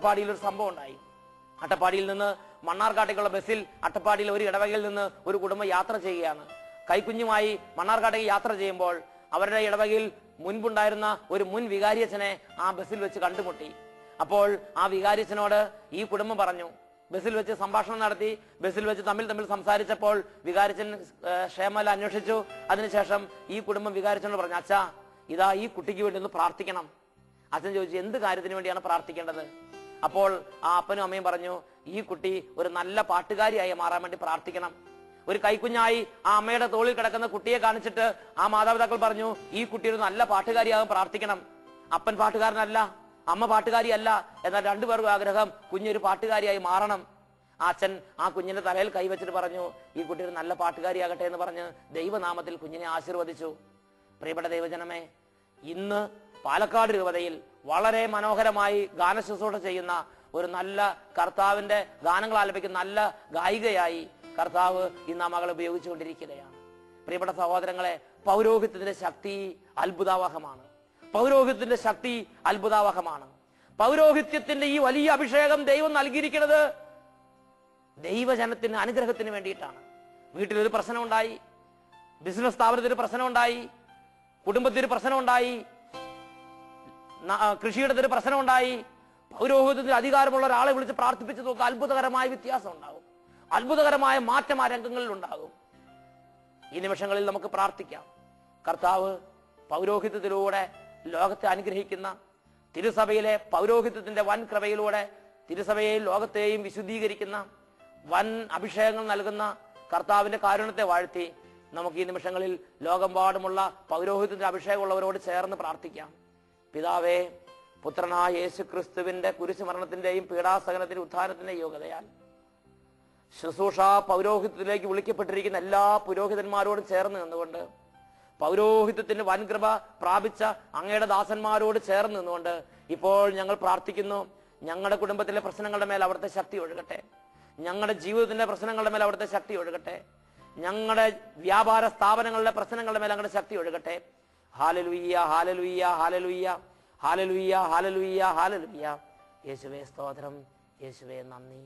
അട്ടപ്പാടിയിൽ ഒരു സംഭവം ഉണ്ടായി. അട്ടപ്പാടിയിൽ നിന്ന് മണ്ണാർക്കാട്ടേക്കുള്ള ബസ്സിൽ അട്ടപ്പാടിയിൽ ഒരു ഇടവകയിൽ നിന്ന് ഒരു കുടുംബം യാത്ര ചെയ്യുകയാണ്. കൈക്കുഞ്ഞുമായി മണ്ണാർക്കാട്ടേക്ക് യാത്ര ചെയ്യുമ്പോൾ അവരുടെ ഇടവകയിൽ മുൻപുണ്ടായിരുന്ന ഒരു മുൻ വികാരിയച്ഛനെ ആ ബസ്സിൽ വെച്ച് കണ്ടുമുട്ടി. അപ്പോൾ ആ വികാരിയച്ഛനോട് ഈ കുടുംബം പറഞ്ഞു, ബസ്സിൽ വെച്ച് സംഭാഷണം നടത്തി, ബസ്സിൽ വെച്ച് തമ്മിൽ സംസാരിച്ചപ്പോൾ വികാരിച്ചൻ ക്ഷേമല അന്വേഷിച്ചു. അതിനുശേഷം ഈ കുടുംബം വികാരിച്ചനോട് പറഞ്ഞു, അച്ഛാ ഇതാ ഈ കുട്ടിക്ക് വേണ്ടി ഒന്ന് പ്രാർത്ഥിക്കണം. അച്ഛൻ ചോദിച്ചു, എന്ത് കാര്യത്തിന് വേണ്ടിയാണ് പ്രാർത്ഥിക്കേണ്ടത്? അപ്പോൾ ആ അപ്പനും അമ്മയും പറഞ്ഞു, ഈ കുട്ടി ഒരു നല്ല പാട്ടുകാരിയായി മാറാൻ വേണ്ടി പ്രാർത്ഥിക്കണം. ഒരു കൈക്കുഞ്ഞായി ആ അമ്മയുടെ തോളിൽ കിടക്കുന്ന കുട്ടിയെ കാണിച്ചിട്ട് ആ മാതാപിതാക്കൾ പറഞ്ഞു, ഈ കുട്ടി ഒരു നല്ല പാട്ടുകാരിയാകാൻ പ്രാർത്ഥിക്കണം. അപ്പൻ പാട്ടുകാരനല്ല, അമ്മ പാട്ടുകാരിയല്ല, എന്നാൽ രണ്ടുപേർക്കും ആഗ്രഹം കുഞ്ഞൊരു പാട്ടുകാരിയായി മാറണം. ആ അച്ഛൻ ആ കുഞ്ഞിന്റെ തലയിൽ കൈവച്ചിട്ട് പറഞ്ഞു, ഈ കുട്ടി ഒരു നല്ല പാട്ടുകാരിയാകട്ടെ എന്ന് പറഞ്ഞ് ദൈവനാമത്തിൽ കുഞ്ഞിനെ ആശീർവദിച്ചു. പ്രിയപ്പെട്ട ദൈവജനമേ, ഇന്ന് പാലക്കാട് രൂപതയിൽ വളരെ മനോഹരമായി ഗാനശുശ്രൂഷ ചെയ്യുന്ന ഒരു നല്ല കർത്താവിന്റെ ഗാനങ്ങൾ ആലപിക്കുന്ന നല്ല ഗായികയായി കർത്താവ് ഇന്ന് ആ മകളെ ഉപയോഗിച്ചുകൊണ്ടിരിക്കുകയാണ്. പ്രിയപ്പെട്ട സഹോദരങ്ങളെ, പൗരോഹിത്യത്തിന്റെ ശക്തി അത്ഭുതാവഹമാണ്. പൗരോഹിത്യത്തിന്റെ ശക്തി അത്ഭുതാവഹമാണ്. പൗരോഹിത്യത്തിന്റെ ഈ വലിയ അഭിഷേകം ദൈവം നൽകിയിരിക്കുന്നത് ദൈവജനത്തിന് അനുഗ്രഹത്തിന് വേണ്ടിയിട്ടാണ്. വീട്ടിലൊരു പ്രശ്നമുണ്ടായി, ബിസിനസ് സ്ഥാപനത്തിൽ പ്രശ്നമുണ്ടായി, കുടുംബത്തിൽ പ്രശ്നമുണ്ടായി, കൃഷിയിടത്തിൽ പ്രശ്നമുണ്ടായി, പൗരോഹിത്യത്തിൽ അധികാരമുള്ള ഒരാളെ വിളിച്ച് പ്രാർത്ഥിപ്പിച്ച് നോക്കുക, അത്ഭുതകരമായ വ്യത്യാസം ഉണ്ടാകും, അത്ഭുതകരമായ മാറ്റം ആ രംഗങ്ങളിൽ ഉണ്ടാകും. ഈ നിമിഷങ്ങളിൽ നമുക്ക് പ്രാർത്ഥിക്കാം. കർത്താവ് പൗരോഹിത്യത്തിലൂടെ ലോകത്തെ അനുഗ്രഹിക്കുന്ന, തിരുസഭയിലെ പൗരോഹിത്യത്തിന്റെ വൻ കൃപയിലൂടെ തിരുസഭയെയും ലോകത്തെയും വിശുദ്ധീകരിക്കുന്ന വൻ അഭിഷേകങ്ങൾ നൽകുന്ന കർത്താവിന്റെ കാരുണ്യത്തെ വാഴ്ത്തി നമുക്ക് ഈ നിമിഷങ്ങളിൽ ലോകമെമ്പാടുമുള്ള പൗരോഹിത്യത്തിന്റെ അഭിഷേകമുള്ളവരോട് ചേർന്ന് പ്രാർത്ഥിക്കാം. പിതാവേ, പുത്രനായ യേശു ക്രിസ്തുവിന്റെ കുരിശുമരണത്തിന്റെയും പീഡാസഹനത്തിന്റെ ഉത്ഥാനത്തിന്റെ യോഗ്യതയാൽ ശുശ്രൂഷ പൗരോഹിത്യത്തിലേക്ക് വിളിക്കപ്പെട്ടിരിക്കുന്ന എല്ലാ പുരോഹിതന്മാരോടും ചേർന്ന് നിന്നുകൊണ്ട്, പൗരോഹിത്യത്തിന്റെ വൻകൃപ പ്രാപിച്ച അങ്ങയുടെ ദാസന്മാരോട് ചേർന്ന് നിന്നുകൊണ്ട് ഇപ്പോൾ ഞങ്ങൾ പ്രാർത്ഥിക്കുന്നു. ഞങ്ങളുടെ കുടുംബത്തിലെ പ്രശ്നങ്ങളുടെ മേൽ അവിടുത്തെ ശക്തി ഒഴുകട്ടെ, ഞങ്ങളുടെ ജീവിതത്തിന്റെ പ്രശ്നങ്ങളുടെ മേൽ അവിടുത്തെ ശക്തി ഒഴുകട്ടെ, ഞങ്ങളുടെ വ്യാപാര സ്ഥാപനങ്ങളുടെ പ്രശ്നങ്ങളുടെ മേൽ അങ്ങയുടെ ശക്തി ഒഴുകട്ടെ. ഹല്ലേലൂയ, ഹല്ലേലൂയ, ഹല്ലേലൂയ, ഹല്ലേലൂയ, ഹല്ലേലൂയ, ഹല്ലേലൂയ. യേശുവേ സ്തോത്രം, യേശുവേ നന്ദി.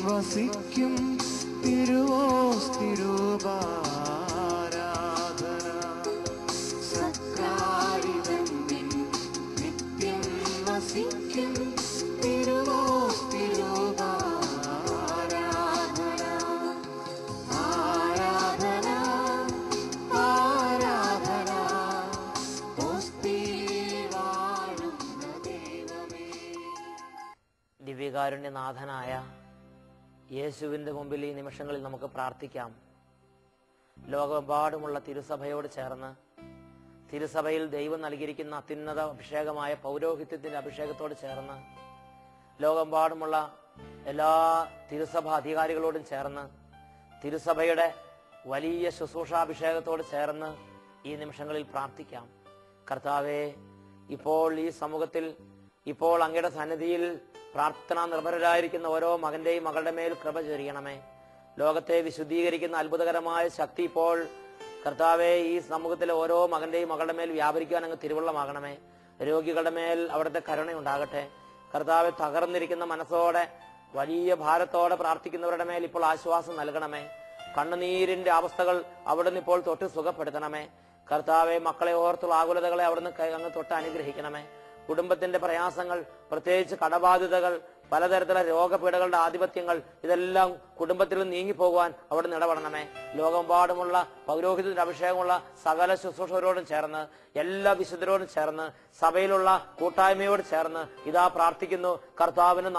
വസിക്കും തിരുവോസ്തിരൂപാരാധന സക്രാരിതന്നിൽ നിത്യം വസിക്കും തിരുവോസ്തിരൂപാരാധന ആരാധന ആരാധന ഓസ്തിയിൽ വാഴുന്ന ദൈവമേ. ദിവ്യകാരുണ്യനാഥനായ യേശുവിൻ്റെ മുമ്പിൽ ഈ നിമിഷങ്ങളിൽ നമുക്ക് പ്രാർത്ഥിക്കാം. ലോകമെമ്പാടുമുള്ള തിരുസഭയോട് ചേർന്ന് തിരുസഭയിൽ ദൈവം നൽകിയിരിക്കുന്ന അത്യുന്നത അഭിഷേകമായ പൗരോഹിത്യത്തിൻ്റെ അഭിഷേകത്തോട് ചേർന്ന് ലോകമെമ്പാടുമുള്ള എല്ലാ തിരുസഭ അധികാരികളോടും ചേർന്ന് തിരുസഭയുടെ വലിയ ശുശ്രൂഷാഭിഷേകത്തോട് ചേർന്ന് ഈ നിമിഷങ്ങളിൽ പ്രാർത്ഥിക്കാം. കർത്താവേ, ഇപ്പോൾ ഈ സമൂഹത്തിൽ, ഇപ്പോൾ അങ്ങയുടെ സന്നിധിയിൽ പ്രാർത്ഥനാ നിർഭരരായിരിക്കുന്ന ഓരോ മകന്റെയും മകളുടെ മേൽ കൃപ ചൊരിയണമേ. ലോകത്തെ വിശുദ്ധീകരിക്കുന്ന അത്ഭുതകരമായ ശക്തി ഇപ്പോൾ കർത്താവെ ഈ സമൂഹത്തിലെ ഓരോ മകന്റെയും മകളുടെ മേൽ വ്യാപരിക്കാൻ അങ്ങ് തിരുവള്ളമാകണമേ. രോഗികളുടെ മേൽ അവിടുത്തെ കരുണയുണ്ടാകട്ടെ. കർത്താവെ, തകർന്നിരിക്കുന്ന മനസ്സോടെ വലിയ ഭാരത്തോടെ പ്രാർത്ഥിക്കുന്നവരുടെ മേൽ ഇപ്പോൾ ആശ്വാസം നൽകണമേ. കണ്ണുനീരിന്റെ അവസ്ഥകൾ അവിടുന്ന് ഇപ്പോൾ തൊട്ട് സുഖപ്പെടുത്തണമേ. കർത്താവെ, മക്കളെ ഓർത്തുള്ള ആകുലതകളെ അവിടുന്ന് അങ്ങ് തൊട്ട് അനുഗ്രഹിക്കണമേ. കുടുംബത്തിന്റെ പ്രയാസങ്ങൾ, പ്രത്യേകിച്ച് കടബാധ്യതകൾ, പലതരത്തിലുള്ള രോഗപീഠകളുടെ ആധിപത്യങ്ങൾ, ഇതെല്ലാം കുടുംബത്തിൽ നീങ്ങിപ്പോകുവാൻ അവിടുന്ന് ഇടപെടണമേ. ലോകമെമ്പാടുമുള്ള പൗരോഹിത്യത്തിന്റെ അഭിഷേകമുള്ള സകല ശുശ്രൂഷകരോടും ചേർന്ന്, എല്ലാ വിശുദ്ധരോടും ചേർന്ന്, സഭയിലുള്ള കൂട്ടായ്മയോട് ചേർന്ന് ഇതാ പ്രാർത്ഥിക്കുന്നു. കർത്താവിന്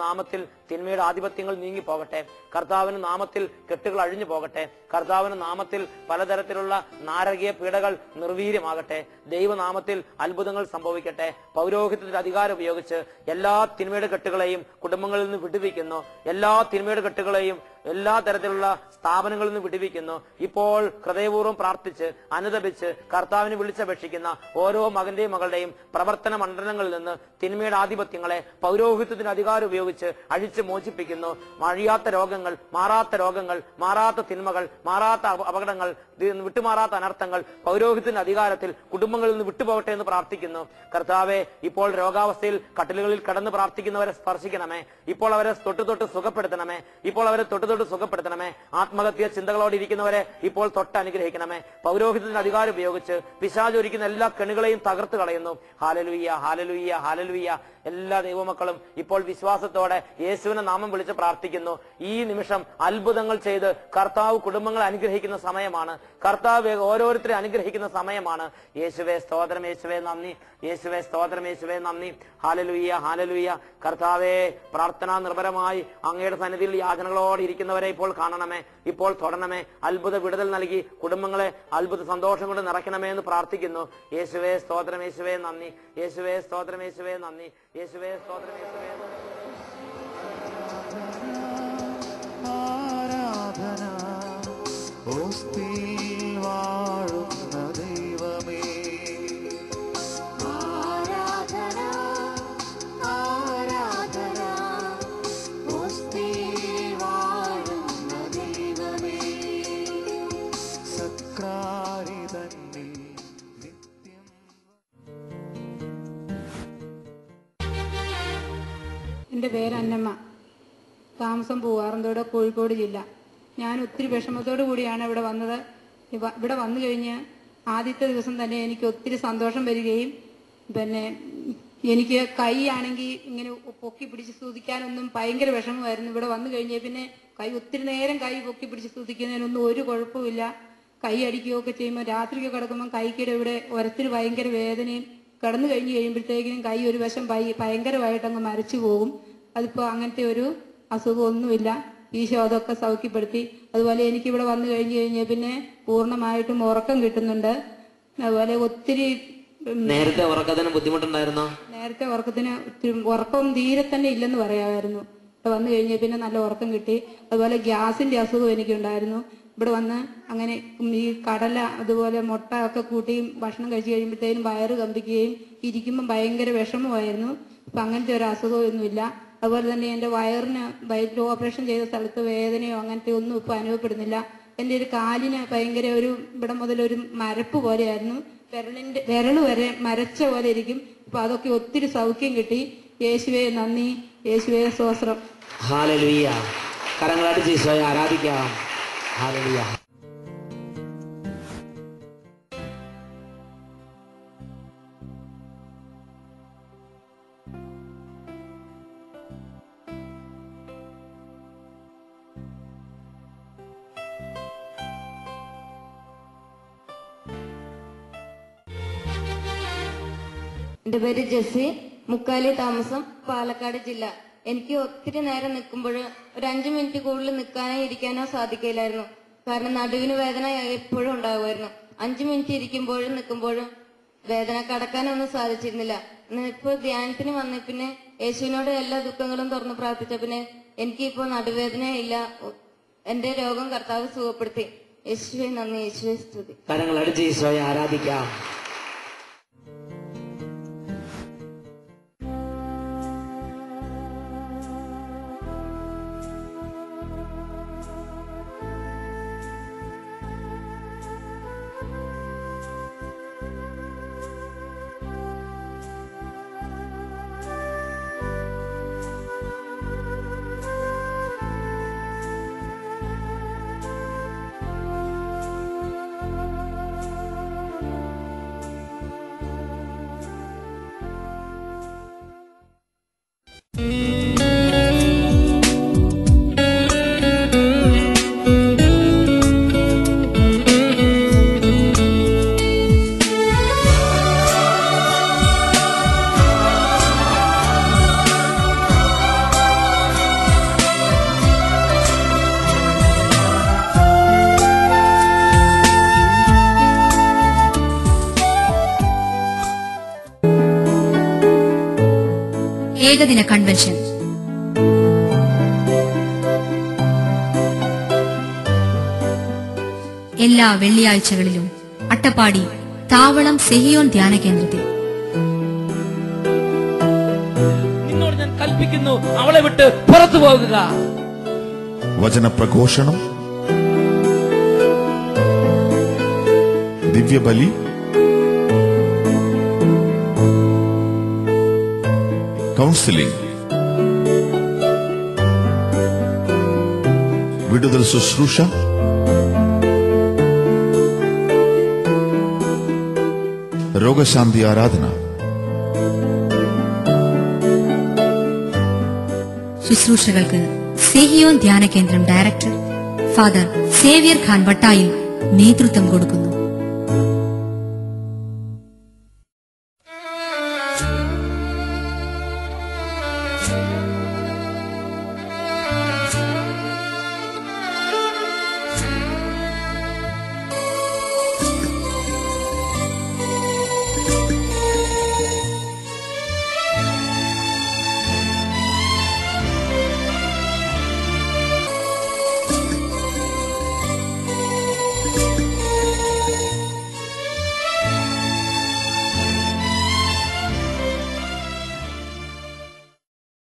നാമത്തിൽ തിന്മയുടെ ആധിപത്യങ്ങൾ നീങ്ങിപ്പോകട്ടെ. കർത്താവിന് നാമത്തിൽ കെട്ടുകൾ അഴിഞ്ഞു പോകട്ടെ. കർത്താവിന് നാമത്തിൽ പലതരത്തിലുള്ള നാരകീയ പീഡകൾ നിർവീര്യമാകട്ടെ. ദൈവനാമത്തിൽ അത്ഭുതങ്ങൾ സംഭവിക്കട്ടെ. പൗരോഹിത്യത്തിന്റെ അധികാരം ഉപയോഗിച്ച് എല്ലാ തിന്മയുടെ കെട്ടുകളെയും കുടുംബങ്ങളിൽ നിന്ന് വിടുവിക്കുന്നു. എല്ലാ തിന്മയുടെ കെട്ടുകളെയും എല്ലാ തരത്തിലുള്ള സ്ഥാപനങ്ങളിൽ നിന്ന് വിടുവിക്കുന്നു. ഇപ്പോൾ ഹൃദയപൂർവ്വം പ്രാർത്ഥിച്ച് അനുതപിച്ച് കർത്താവിനെ വിളിച്ചപേക്ഷിക്കുന്ന ഓരോ മകന്റെയും മകളുടെയും പ്രവർത്തന മണ്ഡലങ്ങളിൽ നിന്ന് തിന്മയുടെ ആധിപത്യങ്ങളെ പൗരോഹിത്യത്തിന്റെ അധികാരം ഉപയോഗിച്ച് അഴിച്ച് മോചിപ്പിക്കുന്നു. മഴിയാത്ത രോഗങ്ങൾ, മാറാത്ത തിന്മകൾ, മാറാത്ത അപകടങ്ങൾ, വിട്ടുമാറാത്ത അനർത്ഥങ്ങൾ പൗരോഹിത്യത്തിന്റെ അധികാരത്തിൽ കുടുംബങ്ങളിൽ നിന്ന് വിട്ടുപോകട്ടെ എന്ന് പ്രാർത്ഥിക്കുന്നു. കർത്താവെ, ഇപ്പോൾ രോഗാവസ്ഥയിൽ കട്ടിലുകളിൽ കടന്ന് പ്രാർത്ഥിക്കുന്നവരെ സ്പർശിക്കണമേ. ഇപ്പോൾ അവരെ തൊട്ട് സുഖപ്പെടുത്തണമേ. ഇപ്പോൾ അവരെ തൊട്ട് സുഖപ്പെടുത്തണമേ. ആത്മഹത്യ ചിന്തകളോടെ ഇരിക്കുന്നവരെ ഇപ്പോൾ തൊട്ട് അനുഗ്രഹിക്കണമേ. പൗരോഹിത്യത്തിന്റെ അധികാരം ഉപയോഗിച്ച് പിശാച് ഒരുക്കുന്ന എല്ലാ കെണികളെയും തകർത്ത് കളയുന്നു. ഹല്ലേലൂയ, ഹല്ലേലൂയ, ഹല്ലേലൂയ. എല്ലാ ദൈവമക്കളും ഇപ്പോൾ വിശ്വാസത്തോടെ യേശുവിന്റെ നാമം വിളിച്ച് പ്രാർത്ഥിക്കുന്നു. ഈ നിമിഷം അത്ഭുതങ്ങൾ ചെയ്ത് കർത്താവ് കുടുംബങ്ങളെ അനുഗ്രഹിക്കുന്ന സമയമാണ്. കർത്താവ് ഓരോരുത്തരെ അനുഗ്രഹിക്കുന്ന സമയമാണ്. യേശുവേ സ്തോത്രം, യേശുവേ നന്ദി, യേശുവേ സ്തോത്രം, യേശുവേ നന്ദി. Hallelujah, hallelujah. കർത്താവേ, പ്രാർത്ഥനാ നിർഭരമായി അങ്ങയുടെ സന്നിധിയിൽ യാചനകളോടെ ഇരിക്കുന്നവരെ ഇപ്പോൾ കാണണമേ, ഇപ്പോൾ തൊടണമേ. അത്ഭുത വിടുതൽ നൽകി കുടുംബങ്ങളെ അത്ഭുത സന്തോഷം കൊണ്ട് നിറയ്ക്കണമേ എന്ന് പ്രാർത്ഥിക്കുന്നു. യേശുവേ സ്തോത്രം, യേശുവേ നന്ദി, യേശുവേ സ്തോത്രം, യേശുവേ നന്ദി, യേശുവേ സ്തോത്രം, യേശുവേ നന്ദി. ആരാധന ഓസ്തിയിൽ വാഴുന്ന ദൈവമേ, ആരാധന ആരാധന ഓസ്തിയിൽ വാഴുന്ന ദൈവമേ, സക്രാരി തന്നെ നിത്യം. എൻ്റെ പേര് അന്നമ്മ. താമസം പൂവാറന്തോട്, കോഴിക്കോട് ജില്ല. ഞാൻ ഒത്തിരി വിഷമത്തോടു കൂടിയാണ് ഇവിടെ വന്നത്. ഇവിടെ വന്നു കഴിഞ്ഞ് ആദ്യത്തെ ദിവസം തന്നെ എനിക്ക് ഒത്തിരി സന്തോഷം വരികയും പിന്നെ എനിക്ക് കൈ ആണെങ്കിൽ ഇങ്ങനെ പൊക്കി പിടിച്ച് സ്തുതിക്കാനൊന്നും ഭയങ്കര വിഷമമായിരുന്നു. ഇവിടെ വന്നു കഴിഞ്ഞ പിന്നെ ഒത്തിരി നേരം കൈ പൊക്കി പിടിച്ച് സ്തുതിക്കുന്നതിനൊന്നും ഒരു കുഴപ്പമില്ല. കൈ അടിക്കുകയൊക്കെ ചെയ്യുമ്പോൾ രാത്രിക്ക് കിടക്കുമ്പോൾ കൈക്കിടെ ഇവിടെ ഉരത്തിന് ഭയങ്കര വേദനയും, കിടന്നു കഴിഞ്ഞ് കഴിയുമ്പോഴത്തേക്കിനും കൈ ഒരു വശം ഭയങ്കരമായിട്ട് അങ്ങ് മരച്ചു പോകും. അതിപ്പോൾ അങ്ങനത്തെ ഒരു അസുഖമൊന്നുമില്ല. ഈശോ അതൊക്കെ സൗഖ്യപ്പെടുത്തി. അതുപോലെ എനിക്കിവിടെ വന്നു കഴിഞ്ഞാൽ പിന്നെ പൂർണ്ണമായിട്ടും ഉറക്കം കിട്ടുന്നുണ്ട്. അതുപോലെ ഒത്തിരി നേരത്തെ ഉറക്കത്തിന് ബുദ്ധിമുട്ടുണ്ടായിരുന്നോ? നേരത്തെ ഉറക്കത്തിന് ഉറക്കം തീരെ തന്നെ ഇല്ലെന്ന് പറയാമായിരുന്നു. ഇവിടെ വന്നു കഴിഞ്ഞാൽ പിന്നെ നല്ല ഉറക്കം കിട്ടി. അതുപോലെ ഗ്യാസിന്റെ അസുഖം എനിക്കുണ്ടായിരുന്നു. ഇവിടെ വന്ന് അങ്ങനെ ഈ കടല അതുപോലെ മുട്ട ഒക്കെ കൂട്ടി ഭക്ഷണം കഴിച്ചു കഴിയുമ്പോഴത്തേനും വയറ് കമ്പിക്കുകയും ഇരിക്കുമ്പോൾ ഭയങ്കര വിഷമമായിരുന്നു. ഇപ്പം അങ്ങനത്തെ ഒരു അസുഖമൊന്നുമില്ല. അതുപോലെ തന്നെ എൻ്റെ വയറ്റിൽ ഓപ്പറേഷൻ ചെയ്ത സ്ഥലത്ത് വേദനയോ അങ്ങനത്തെ ഒന്നും ഇപ്പം അനുഭവപ്പെടുന്നില്ല. എൻ്റെ ഒരു കാലിന് ഭയങ്കര ഇവിടെ മുതലൊരു മരപ്പ് പോലെയായിരുന്നു. വിരൽ വരെ മരച്ച പോലെ ഇരിക്കും. ഇപ്പം അതൊക്കെ ഒത്തിരി സൗഖ്യം കിട്ടി. യേശുവേ നന്ദി, യേശുവേ സ്തോത്രം. ഹല്ലേലൂയ. കരങ്ങളടിച്ച് ഈശോയെ ആരാധിക്കാം. ഹല്ലേലൂയ. എന്റെ പേര് ജെസ്സി, മുക്കാലി താമസം, പാലക്കാട് ജില്ല. എനിക്ക് ഒത്തിരി നേരം നിൽക്കുമ്പോൾ ഒരു 5 മിനിറ്റ് കൂടുതൽ നിൽക്കാനോ ഇരിക്കാനോ സാധിക്കില്ലായിരുന്നു. കാരണം നടുവിന് വേദന എപ്പോഴും ഉണ്ടാകുമായിരുന്നു. 5 മിനിറ്റ് ഇരിക്കുമ്പോഴും നിൽക്കുമ്പോഴും വേദന കടക്കാനൊന്നും സാധിച്ചിരുന്നില്ല. ഇപ്പോൾ ധ്യാനത്തിന് വന്ന പിന്നെ യേശുവിനോട് എല്ലാ ദുഃഖങ്ങളും തുറന്ന് പ്രാർത്ഥിച്ച പിന്നെ എനിക്കിപ്പോൾ നടുവേദനയില്ല. എന്റെ രോഗം കർത്താവ് സുഖപ്പെടുത്തി. യേശുവെ നന്ദി, യേശുവെ സ്തുതി. കരങ്ങൾ അടിച്ച് ഈശോയെ ആരാധിക്കാം. ഏകദിന കൺവെൻഷൻ എല്ലാ വെള്ളിയാഴ്ചകളിലും അട്ടപ്പാടി താവളം സെഹിയോൻ ധ്യാന കേന്ദ്രത്തിൽ. നിന്നോട് ഞാൻ കൽപ്പിക്കുന്നു, അവളെ വിട്ട് പുറത്തു പോകുക. വചനപ്രഘോഷണം, ദിവ്യബലി, കൗൺസിലിംഗ്, വിടുതൽ ശുശ്രൂഷ, രോഗശാന്തി ആരാധന. ശുശ്രൂഷകൾക്ക് സെഹിയോൻ ധ്യാന കേന്ദ്രം director father Xavier Khan Vattayil നേതൃത്വം കൊടുക്കുന്നു.